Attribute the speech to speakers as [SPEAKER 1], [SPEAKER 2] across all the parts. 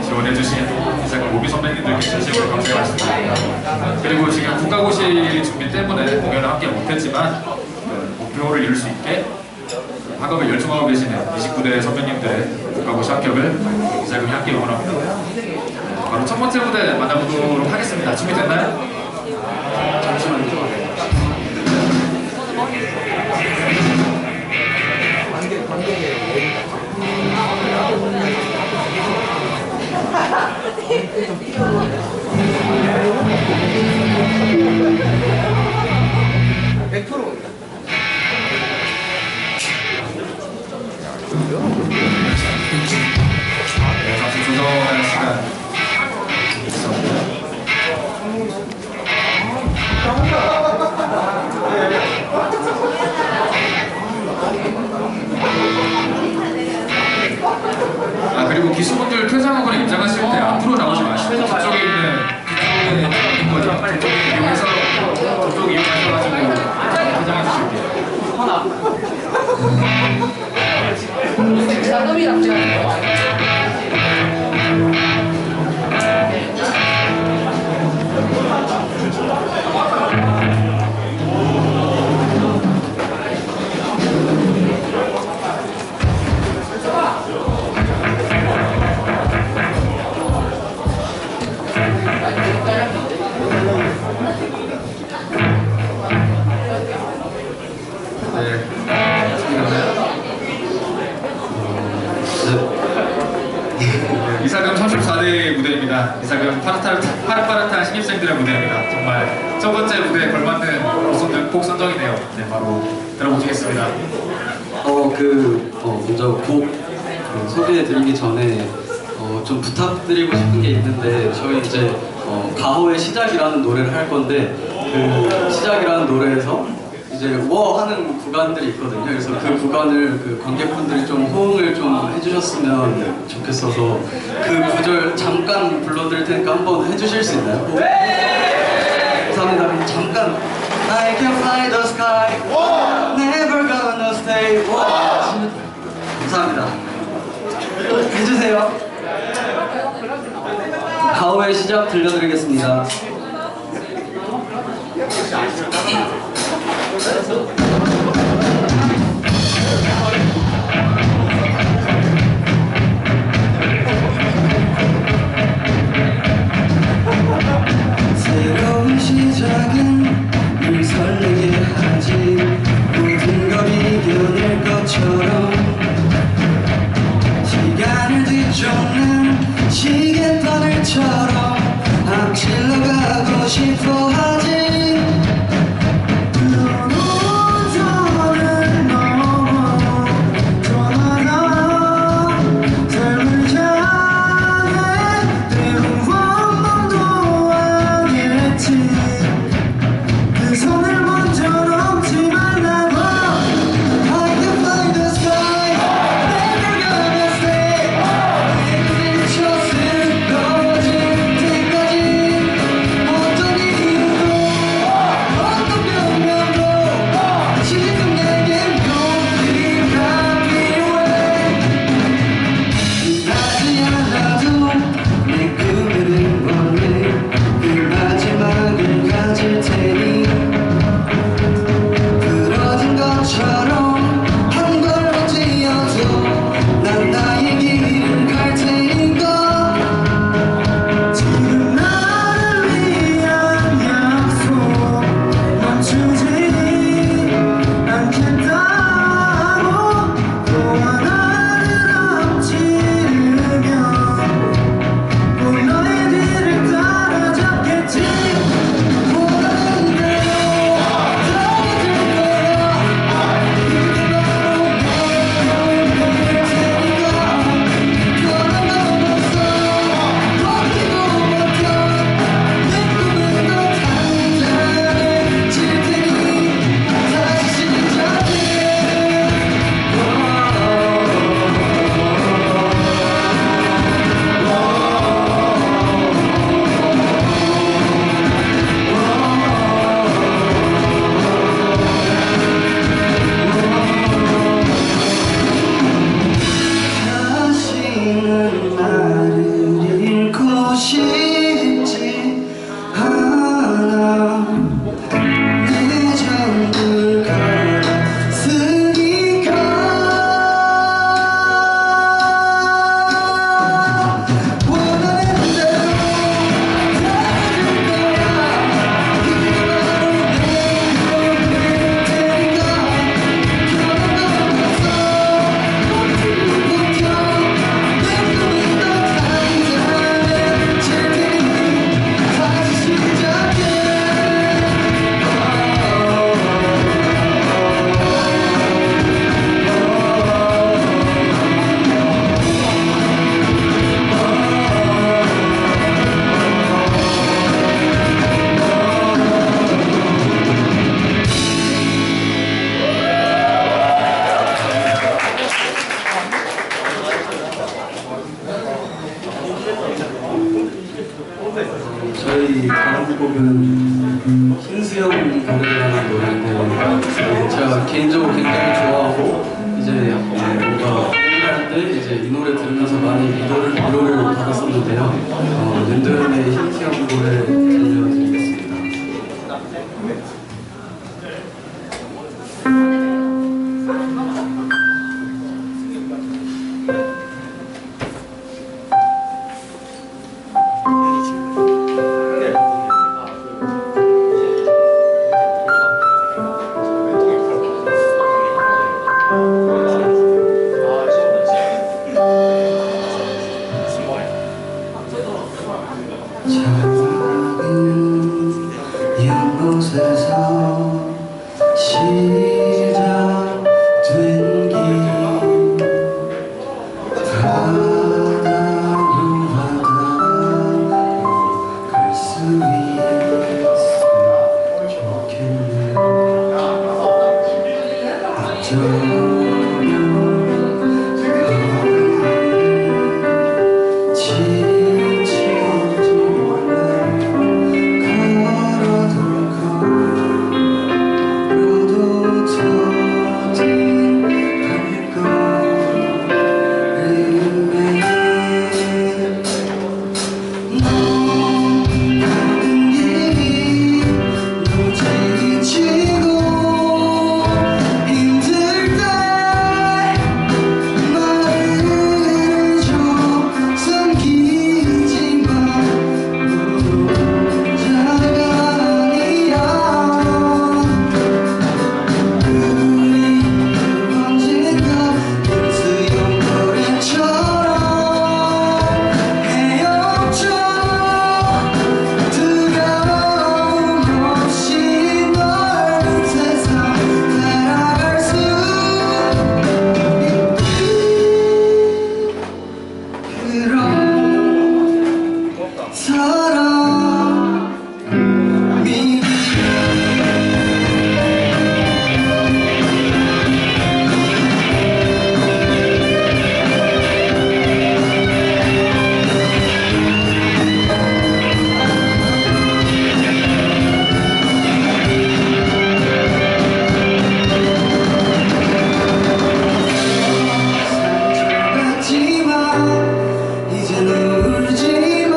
[SPEAKER 1] 지원해주신 이사금 오비 선배님들께 진심으로 감사의 말씀드립니다. 그리고 지금 국가고시 준비 때문에 공연을 함께 못했지만 목표를 이룰 수 있게 학업에 열중하고 계시는 29대 선배님들의 국가고시 합격을 이사금이 함께 응원합니다. 바로 첫 번째 무대 만나보도록 하겠습니다. 준비됐나요? 잠시만요. 잠시 조정하는 시간 있었고요. 그리고 기수분들 퇴장하거나 입장하실 때 앞으로 나오지 마시고 뒤쪽에 있는 거죠. 저쪽에 이용해서 저쪽 이용하셔가지고 퇴장해 주실게요.
[SPEAKER 2] 작업이랑
[SPEAKER 1] 이사금 34대 무대입니다. 이사금 파릇파릇한 신입생들의 무대입니다. 정말 첫 번째 무대에 걸맞는 곡 선정이네요. 네, 바로 들어보시겠습니다.
[SPEAKER 3] 먼저 곡 소개해드리기 전에 좀 부탁드리고 싶은 게 있는데 저희 이제 가호의 시작이라는 노래를 할 건데 그 시작이라는 노래에서 이제 워 하는 구간들이 있거든요. 그래서 그 구간을 그 관객분들이 좀 호응을 좀 해주셨으면 좋겠어서 그 구절 잠깐 불러드릴 테니까 한번 해주실 수 있나요? 네! 감사합니다. 그럼 잠깐 I can fly the sky Never gonna stay 감사합니다. 해주세요. 가오의 시작 들려드리겠습니다. 새로운 시작은 늘 설레게 하지 모든 걸 이겨낼 것처럼 시간을 뒤쫓는 시계바늘처럼 앞질러 가고 싶어 하지 말을
[SPEAKER 2] 싶지 않아. 내 전부를 갈았으니까. 원하는 대로 다가줄 거야. 그게 바로 내 꿈일 테니까. 변함없어 버텨. 내 꿈이 더 단단해질 테니 다시 시작해.
[SPEAKER 3] 저희 다음 곡은 흰수염 고래라는 노래인데 제가 개인적으로 굉장히 좋아하고 이제 뭔가 공부할 때 이제 이 노래 들으면서 많이 위로를 받았었는데요. 랜드의 흰수염 고래 들려드리겠습니다.
[SPEAKER 2] 작은 연못에서 시작된 길 바다로 갈 수 있으면 좋겠네요. 어쩌면 지칠지 걸어도 더듬할 거리에 너 가는 길이 너무 지치고 힘들 때 말을 좀 숨기지만 혼자가 아니야. 우리 언젠가 흰수염 고래처럼 헤엄쳐 두려움 없이 넓은 세상 살아갈 수 있게. 그런 사람이 상처받지마 이젠 울지마.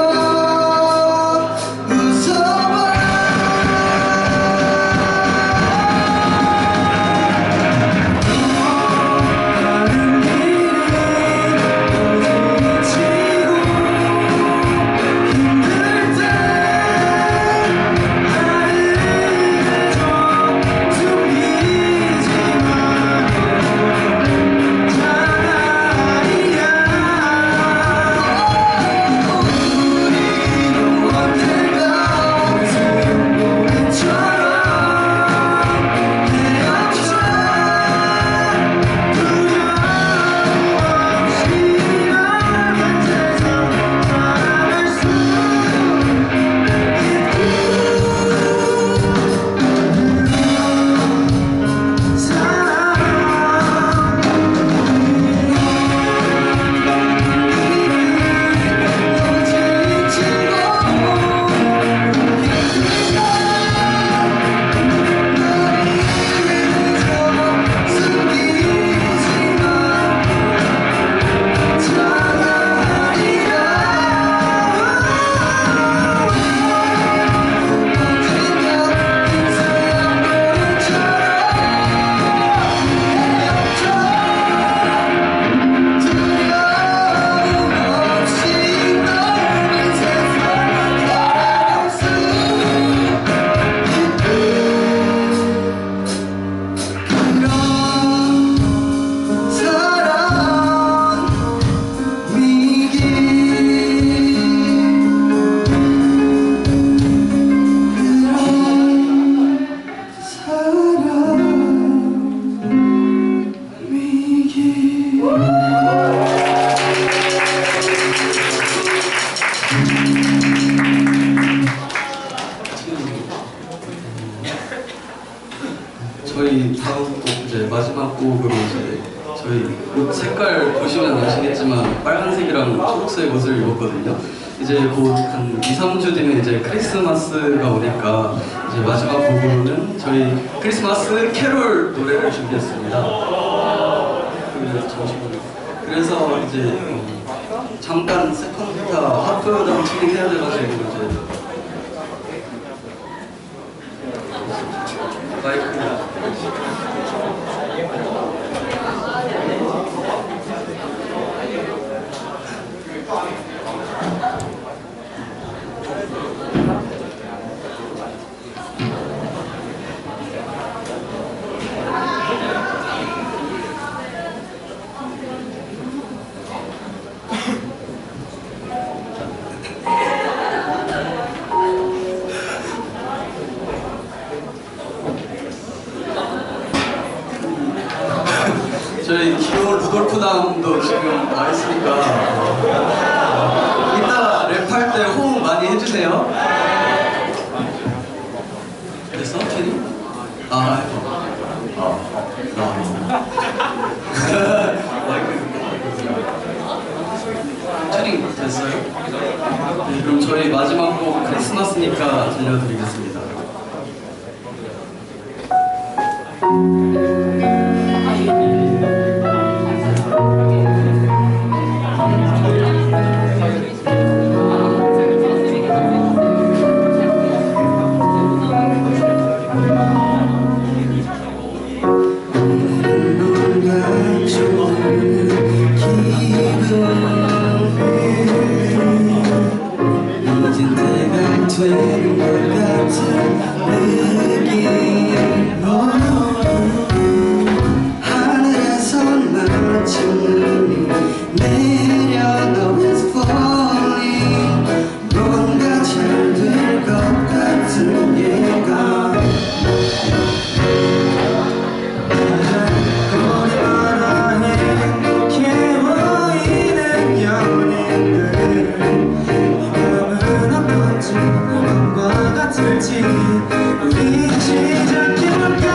[SPEAKER 3] 마지막 곡으로 이제 저희 옷 색깔 보시면 아시겠지만 빨간색이랑 초록색 옷을 입었거든요. 이제 곧 한 2, 3주 뒤면 이제 크리스마스가 오니까 이제 마지막 곡으로는 저희 크리스마스 캐롤 노래를 준비했습니다. 그래서 이제 잠깐 세컨 기타 하프랑 튜닝 해야 돼가지고 이제 마이크 저희 귀여운 루돌프 다음도 지금 와 있으니까 이따 랩할 때 호응 많이 해주세요. 됐어? 트닝? 트닝 됐어요? 네, 그럼 저희 마지막 곡 크리스마스니까 들려드리겠습니다.
[SPEAKER 2] 이젠 내가 되는 것 같은 느낌 하늘에서 마침 눈이 내려 No it's falling 뭔가 잘 될 것 같은 예감 거리마다 행복해 보이는 연인들 언제과 같을지 우리 시작해볼까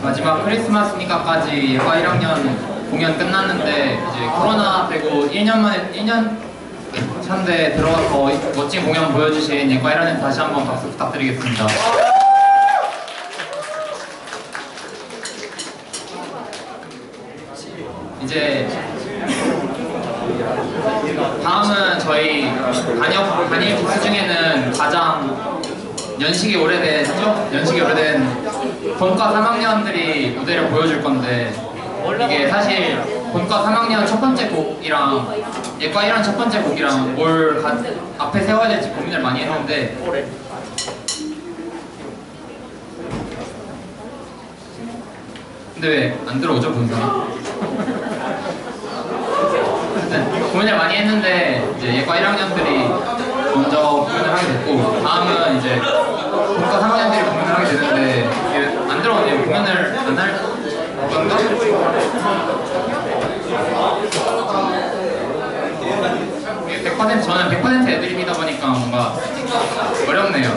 [SPEAKER 4] 마지막 크리스마스니까까지 예과 1학년 공연 끝났는데 이제 코로나 되고 1년 차인데 들어가서 멋진 공연 보여주신 예과 1학년 다시 한번 박수 부탁드리겠습니다. 이제 다음은 저희 단일 부스 중에는 가장 연식이 오래된 본과 3학년들이 무대를 보여줄 건데 이게 사실 본과 3학년 첫 번째 곡이랑 예과 1학년 첫 번째 곡이랑 뭘 앞에 세워야 될지 고민을 많이 했는데 근데 왜 안 들어오죠 본사? 고민을 많이 했는데 이제 예과 1학년들이 먼저 공연을 하게 됐고 다음은 이제 본과 3학년들이 공연을 하게 되는데 이게 안 들어오네요. 공연을 안 할 건가? 이게 100% 저는 100% 애드립이다 보니까 뭔가 어렵네요.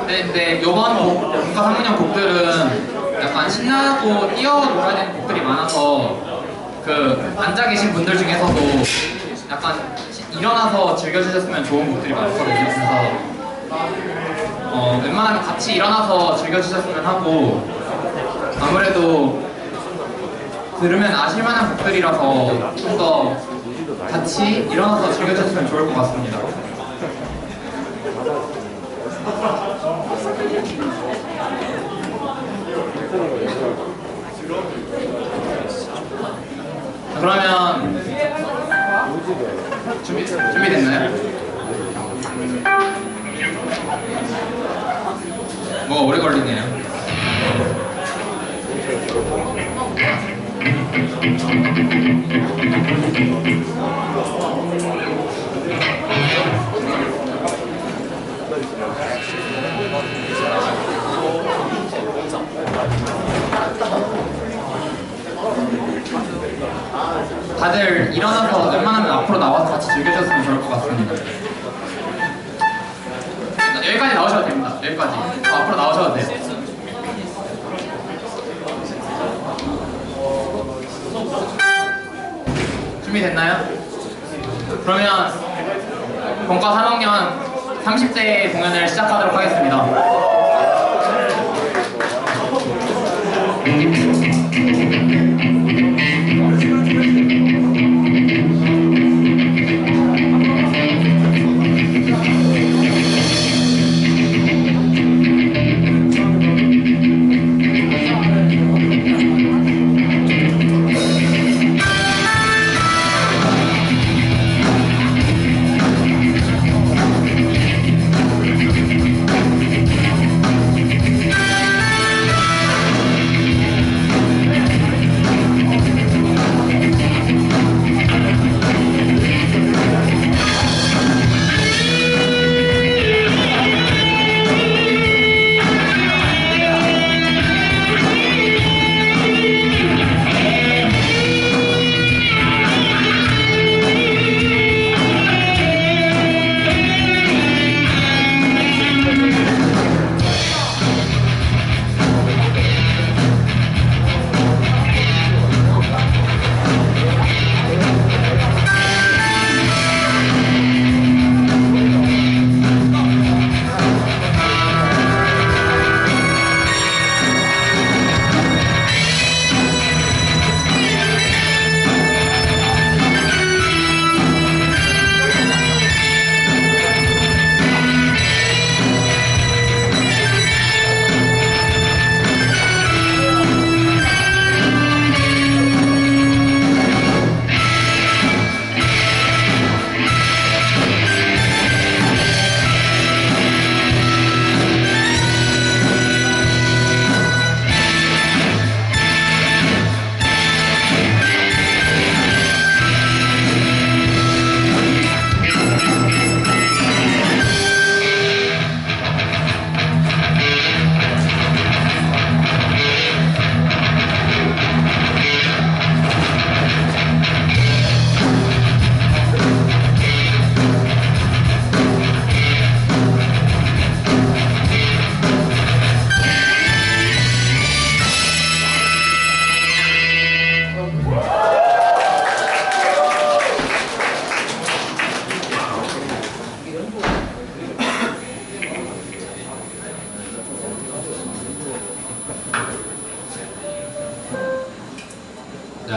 [SPEAKER 4] 근데 요번 본과 3학년 곡들은 약간 신나고 뛰어놀아야 되는 곡들이 많아서 그 앉아 계신 분들 중에서도 약간 일어나서 즐겨주셨으면 좋은 곡들이 많거든요. 그래서 웬만하면 같이 일어나서 즐겨주셨으면 하고 아무래도 들으면 아실만한 곡들이라서 좀 더 같이 일어나서 즐겨주셨으면 좋을 것 같습니다. 그러면 준비됐나요? 뭐가 오래 걸리네요. 다들 일어나서 웬만하면 앞으로 나와서 같이 즐겨주셨으면 좋을 것 같습니다. 여기까지 나오셔도 됩니다. 여기까지. 앞으로 나오셔도 돼요. 준비됐나요? 그러면 본과 3학년 30대 공연을 시작하도록 하겠습니다.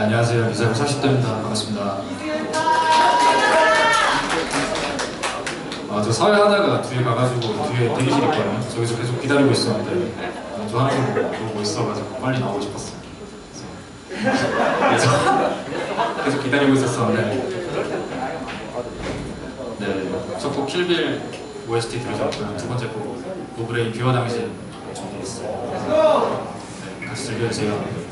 [SPEAKER 1] 안녕하세요. 리사고 40대입니다. 반갑습니다. 저 사회 하다가 뒤에 가가지고 뒤에 대기실 있거든요. 저기서 계속 기다리고 있었는데 저 하나 좀 보고 있어가지고 빨리 나오고 싶었어요. 그래서 계속 기다리고 있었었는데 네, 첫 곡 킬빌 OST 들으셨고요. 두 번째 곡 노브레인 비와 당신 준비했어요. 네, 같이 즐겨주세요.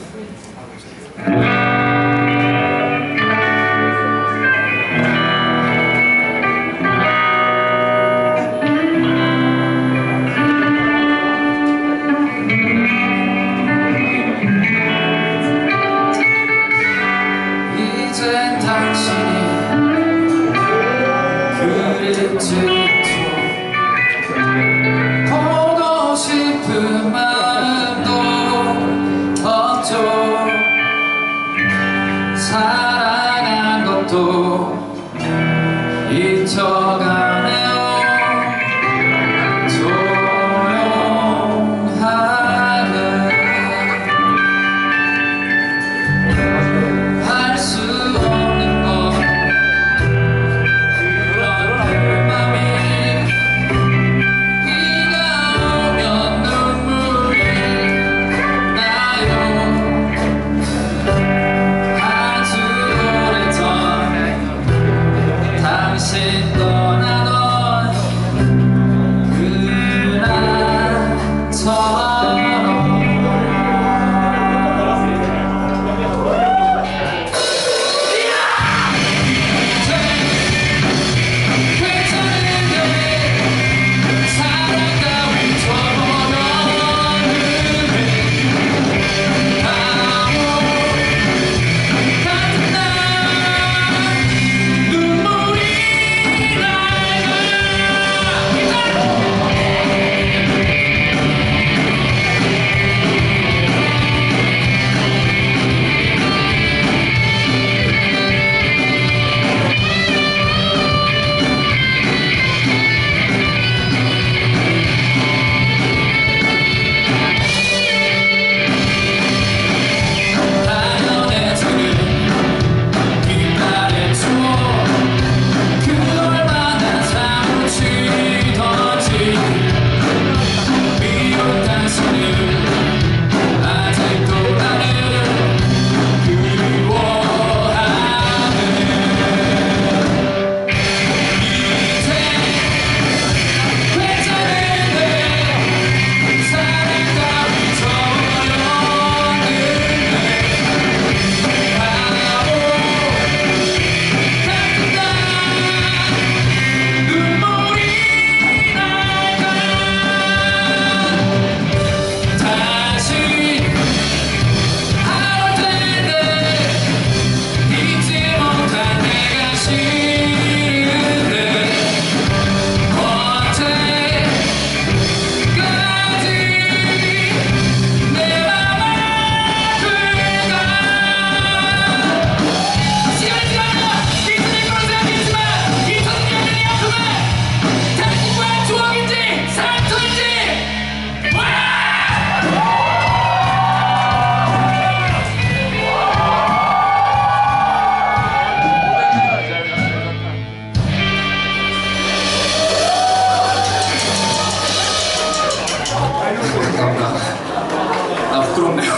[SPEAKER 4] 이젠 당신이 그립지도 보고 싶은 마음도 없죠. 사랑한 것도 잊혀가네요. 조용하게 할 수 없는 것 그런 내 맘이 비가 오면 눈물이 나요. 아주 오래전 당신 떠나던 그날처럼 부끄럽네요.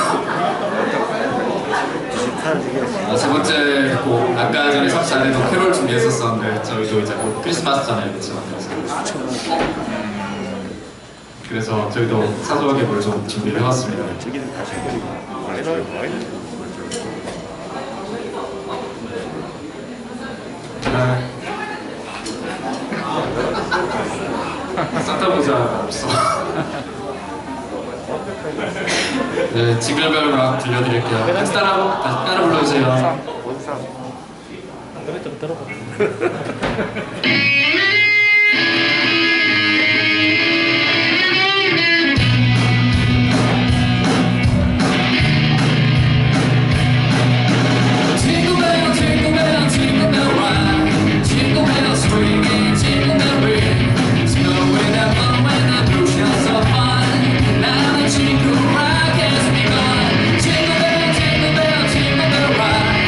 [SPEAKER 4] 세 번째 곡 아까 전에 섭씨 안에도 캐롤 준비했었었는데 저희도 이제 곧 크리스마스잖아요, 그렇죠? 그래서 저희도 사소하게 뭘 좀 준비를 해왔습니다. 산타 모자 없어. 네, 징글벨 락 들려드릴게요. 다시 따라 불러주세요.
[SPEAKER 5] Jingle bell, jingle bell, jingle bell rock.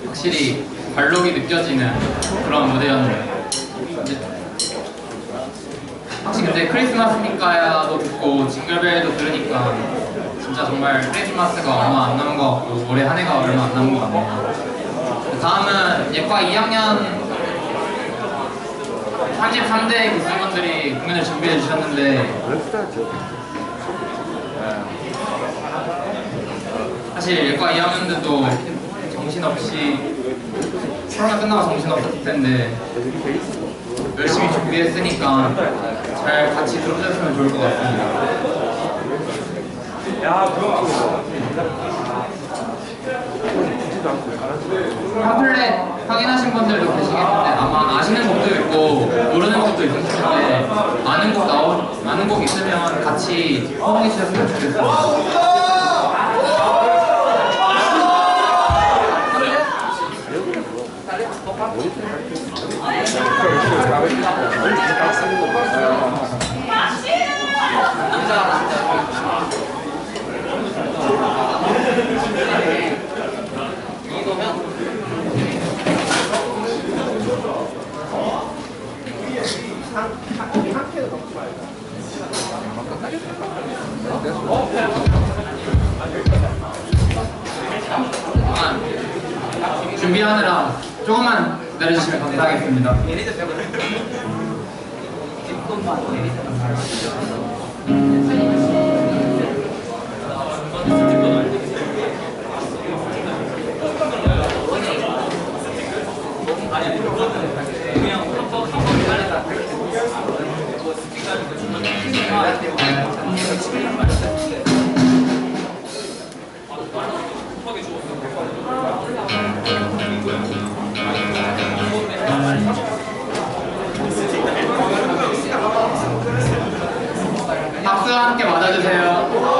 [SPEAKER 4] 확실히 관록이 느껴지는 그런 무대였는데 확실히 근데 크리스마스니까야도 듣고 징글벨도 들으니까 진짜 정말 크리스마스가 얼마 안 남은 것 같고 올해 한 해가 얼마 안 남은 것 같네요. 다음은 예과 2학년 33대 교수분들이 공연을 준비해 주셨는데 사실 예과 2학년들도 정신없이 코로나 끝나고 정신없었을 텐데 열심히 준비했으니까 잘 같이 들어주셨으면 좋을 것 같습니다. 팜플렛 확인하신 분들도 계시겠는데 아마 아시는 곡도 있고 모르는 곡도 있을 텐데 아는 곡 있으면 같이 호응해 주셨으면 좋겠습니다. 준비하느라 조금만 기다려주시면 감사하겠습니다. 박수와 함께 맞아주세요.